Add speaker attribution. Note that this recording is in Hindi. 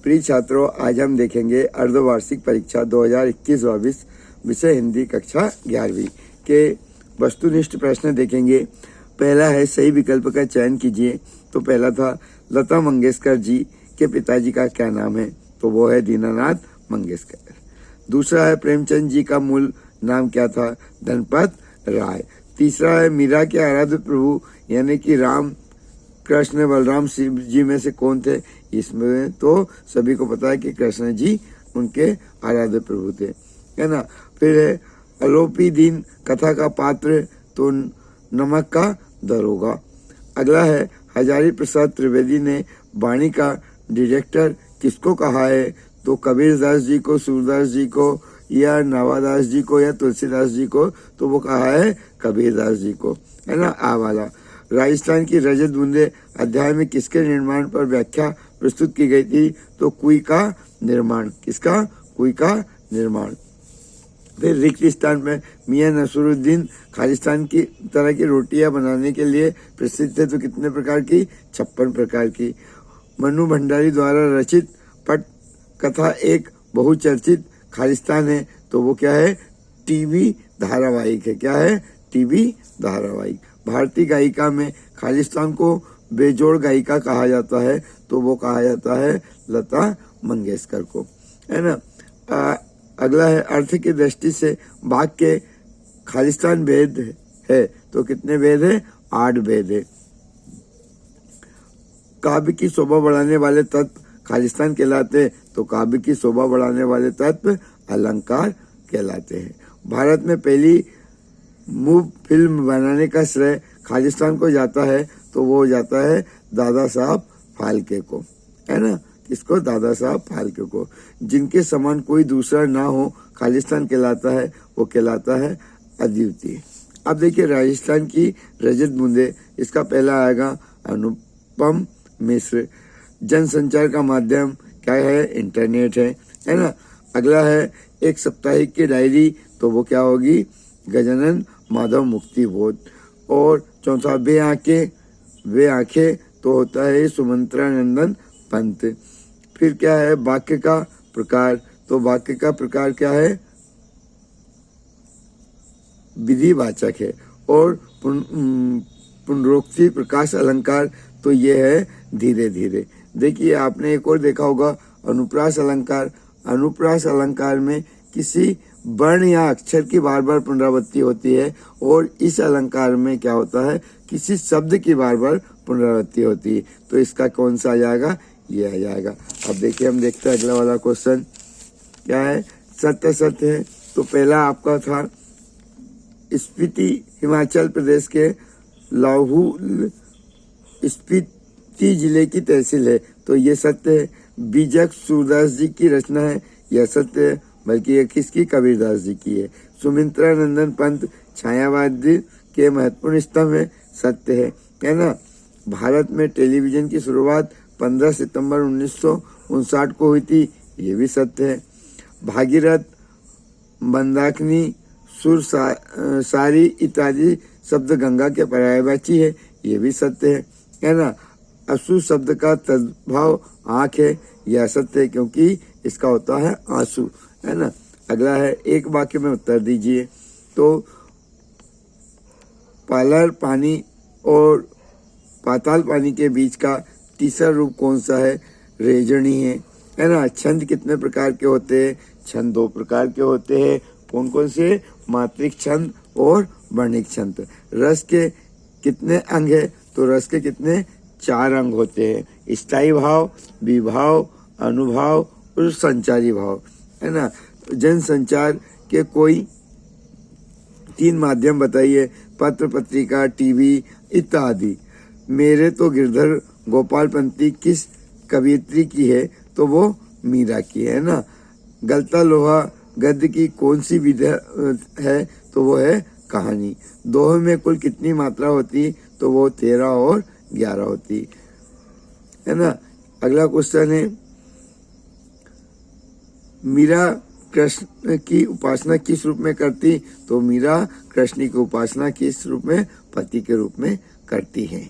Speaker 1: प्रिय छात्रों, आज हम देखेंगे अर्धवार्षिक परीक्षा 2021-22 विषय हिंदी कक्षा 11वीं के वस्तुनिष्ठ प्रश्न देखेंगे। पहला है सही विकल्प का चयन कीजिए। तो पहला था लता मंगेशकर जी के पिताजी का क्या नाम है, तो वो है दीनानाथ मंगेशकर। दूसरा है प्रेमचंद जी का मूल नाम क्या था, धनपत राय। तीसरा है मीरा के आराध्य प्रभु यानी कि राम कृष्ण बलराम शिव जी में से कौन थे। इसमें तो सभी को पता है कि कृष्ण जी उनके आराध्य प्रभु थे, है ना। फिर है अलोपी दीन कथा का पात्र, तो नमक का दरोगा। अगला है हजारी प्रसाद त्रिवेदी ने वाणी का डायरेक्टर किसको कहा है, तो कबीरदास जी को, सूरदास जी को, या नवादास जी को, या तुलसीदास जी को, तो वो कहा है कबीरदास जी को, है ना। आ वाला राजस्थान की रजत बूंदे अध्याय में किसके निर्माण पर व्याख्या प्रस्तुत की गई थी, तो कुई का निर्माण। किसका, कुई का निर्माण। फिर रिक्त स्थान में मियां नसरुद्दीन खालिस्तान की तरह की रोटियां बनाने के लिए प्रसिद्ध थे, तो कितने प्रकार की, 56 प्रकार की। मनु भंडारी द्वारा रचित पट कथा एक बहुचर्चित खालिस्तान है, तो वो क्या है, टीवी धारावाहिक है। क्या है, टीवी धारावाहिक। भारतीय गायिका में खालिस्तान को बेजोड़ गायिका कहा जाता है, तो वो कहा जाता है लता मंगेशकर को, है ना। अगला है अर्थ की दृष्टि से वाक्य के खालिस्तान भेद है, तो कितने भेद है, 8 भेद है। काव्य की शोभा बढ़ाने वाले तत्व खालिस्तान कहलाते, तो काव्य की शोभा बढ़ाने वाले तत्व अलंकार कहलाते हैं। भारत में पहली मूव फिल्म बनाने का श्रेय खालिस्तान को जाता है, तो वो जाता है दादा साहब फाल्के को, है ना। किसको, दादा साहब फाल्के को। जिनके समान कोई दूसरा ना हो खालिस्तान कहलाता है, वो कहलाता है अद्वितीय। अब देखिए राजस्थान की रजत बूंदे, इसका पहला आएगा अनुपम मिश्र। जनसंचार का माध्यम क्या है, इंटरनेट है ना। अगला है एक साप्ताहिक की डायरी, तो वो क्या होगी, गजानन माधव मुक्ति बोध। और चौथा वे आंखें, तो होता है सुमंत्रानंदन पंत। फिर क्या है वाक्य का प्रकार, तो वाक्य का प्रकार क्या है, विधिवाचक है। और पुनरोक्ति प्रकाश अलंकार, तो ये है धीरे धीरे। देखिए आपने एक और देखा होगा अनुप्रास अलंकार। अनुप्रास अलंकार में किसी वर्ण या अक्षर की बार बार पुनरावृत्ति होती है, और इस अलंकार में क्या होता है, किसी शब्द की बार बार पुनरावृत्ति होती है। तो इसका कौन सा आ जाएगा, ये आ जाएगा। अब देखिए हम देखते हैं अगला वाला क्वेश्चन क्या है, सत्य सत्य है। तो पहला आपका था स्पीति हिमाचल प्रदेश के लाहौल स्पीति जिले की तहसील है, तो ये सत्य है। बीजक सूरदास जी की रचना है, यह सत्य है, बल्कि ये किसकी, कबीरदास जी की है। सुमित्रानंदन पंत छायावाद के महत्वपूर्ण स्तंभ है, सत्य है ना। भारत में टेलीविजन की शुरुआत 15 सितंबर 1959 को हुई थी, ये भी सत्य है। भागीरथ, मंदाकिनी, सुर सारी इत्यादि शब्द गंगा के पर्यायवाची है, ये भी सत्य है ना। अश्रु शब्द का तद्भाव आंख है, यह सत्य है क्योंकि इसका होता है आंसू, है ना। अगला है एक वाक्य में उत्तर दीजिए। तो पालर पानी और पाताल पानी के बीच का तीसरा रूप कौन सा है, रेजनी है ना। छंद कितने प्रकार के होते हैं, छंद 2 प्रकार के होते हैं। कौन कौन से, मात्रिक छंद और वर्णिक छंद। रस के कितने अंग है, तो रस के कितने, 4 अंग होते हैं। स्थायी भाव, विभाव, अनुभाव और संचारी भाव, है ना। जनसंचार के कोई 3 माध्यम बताइए, पत्र पत्रिका, टीवी इत्यादि। मेरे तो गिरधर गोपालपंती किस कवियत्री की है, तो वो मीरा की है ना। गलता लोहा गद्य की कौन सी विधा है, तो वो है कहानी। दोहे में कुल कितनी मात्रा होती, तो वो 13 और 11 होती, है ना। अगला क्वेश्चन है मीरा कृष्ण की उपासना किस रूप में करती, तो मीरा कृष्ण की उपासना किस रूप में, पति के रूप में करती है।